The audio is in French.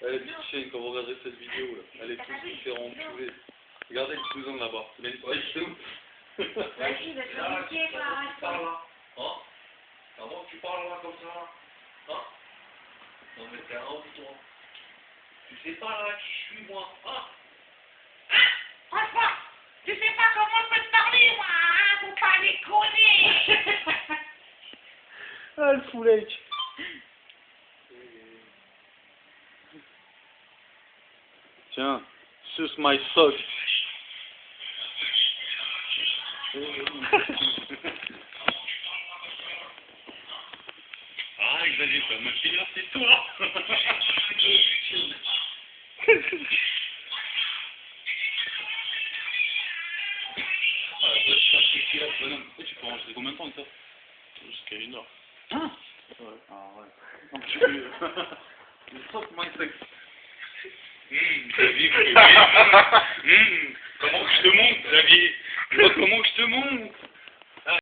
Elle est petite chienne quand vous regarderez cette vidéo là. Elle est tous se faire enculer. Regardez le cousin là-bas. C'est même pas ici. Vas-y, va te piquer par la parles là. Hein? Comment tu parles là comme ça là? Hein? Non mais t'es un homme toi. Tu sais pas là qui je suis moi? Hein? Franchement, tu sais pas comment je peux te parler, moi, hein? Faut pas déconner. Ah, le foulec. Tiens, suce my sock. Ah, exagère pas, ma fille là, c'est toi. Pourquoi tu peux enregistrer combien de temps que ça? Jusqu'à 1 heure. Hein? Ouais. Ah ouais. Enculé. Fuck my sex. Xavier, comment que je te montre, Xavier? Comment que je te montre?